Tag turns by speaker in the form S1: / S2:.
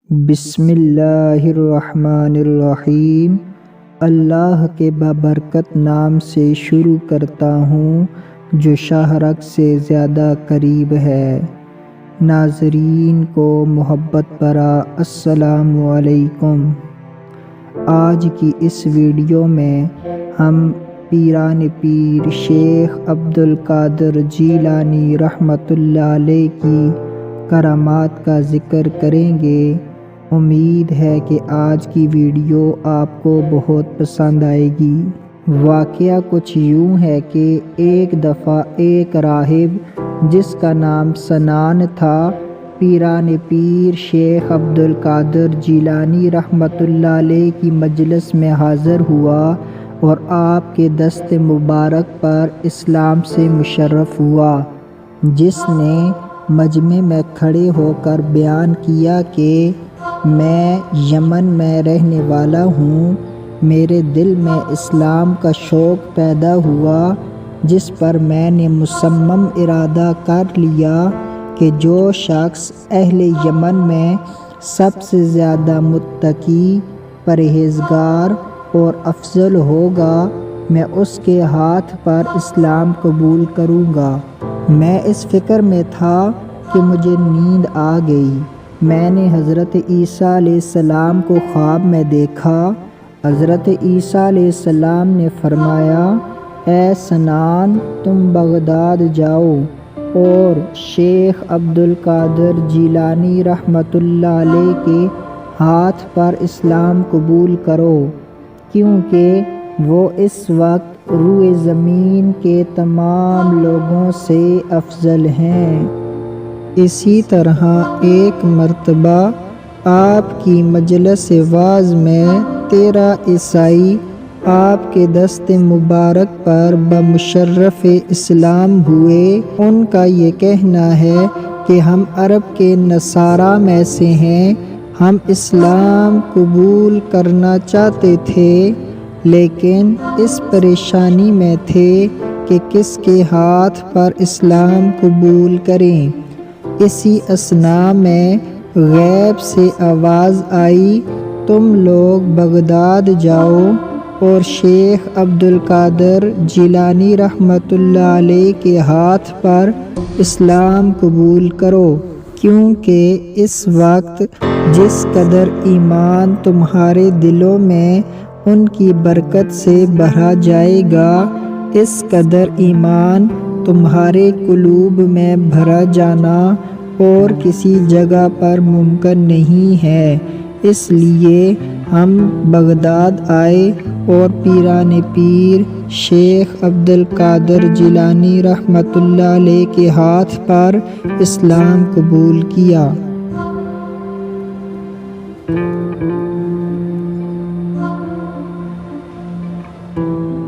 S1: بسم اللہ الرحمن الرحیم۔ اللہ کے بابرکت نام سے شروع کرتا ہوں جو شاہرگ سے زیادہ قریب ہے۔ ناظرین کو محبت بھرا السلام علیکم۔ آج کی اس ویڈیو میں ہم پیران پیر شیخ عبدالقادر جیلانی رحمۃ اللہ علیہ کی کرامات کا ذکر کریں گے۔ امید ہے کہ آج کی ویڈیو آپ کو بہت پسند آئے گی۔ واقعہ کچھ یوں ہے کہ ایک دفعہ ایک راہب جس کا نام سنان تھا پیران پیر شیخ عبدالقادر جیلانی رحمۃ اللہ علیہ کی مجلس میں حاضر ہوا اور آپ کے دست مبارک پر اسلام سے مشرف ہوا، جس نے مجمع میں کھڑے ہو کر بیان کیا کہ میں یمن میں رہنے والا ہوں۔ میرے دل میں اسلام کا شوق پیدا ہوا، جس پر میں نے مصمم ارادہ کر لیا کہ جو شخص اہل یمن میں سب سے زیادہ متقی، پرہیزگار اور افضل ہوگا، میں اس کے ہاتھ پر اسلام قبول کروں گا۔ میں اس فکر میں تھا کہ مجھے نیند آ گئی۔ میں نے حضرت عیسیٰ علیہ السلام کو خواب میں دیکھا۔ حضرت عیسیٰ علیہ السلام نے فرمایا، اے سنان، تم بغداد جاؤ اور شیخ عبدالقادر جیلانی رحمۃ اللہ علیہ کے ہاتھ پر اسلام قبول کرو، کیونکہ وہ اس وقت روئے زمین کے تمام لوگوں سے افضل ہیں۔ اسی طرح ایک مرتبہ آپ کی مجلس وعظ میں 13 عیسائی آپ کے دست مبارک پر بمشرف اسلام ہوئے۔ ان کا یہ کہنا ہے کہ ہم عرب کے نصارہ میں سے ہیں، ہم اسلام قبول کرنا چاہتے تھے، لیکن اس پریشانی میں تھے کہ کس کے ہاتھ پر اسلام قبول کریں۔ اسی اثناء میں غیب سے آواز آئی، تم لوگ بغداد جاؤ اور شیخ عبدالقادر جیلانی رحمۃ اللہ علیہ کے ہاتھ پر اسلام قبول کرو، کیونکہ اس وقت جس قدر ایمان تمہارے دلوں میں ان کی برکت سے بھرا جائے گا، اس قدر ایمان تمہارے قلوب میں بھرا جانا اور کسی جگہ پر ممکن نہیں ہے۔ اس لیے ہم بغداد آئے اور پیران پیر شیخ عبدالقادر جیلانی رحمۃ اللہ علیہ کے ہاتھ پر اسلام قبول کیا۔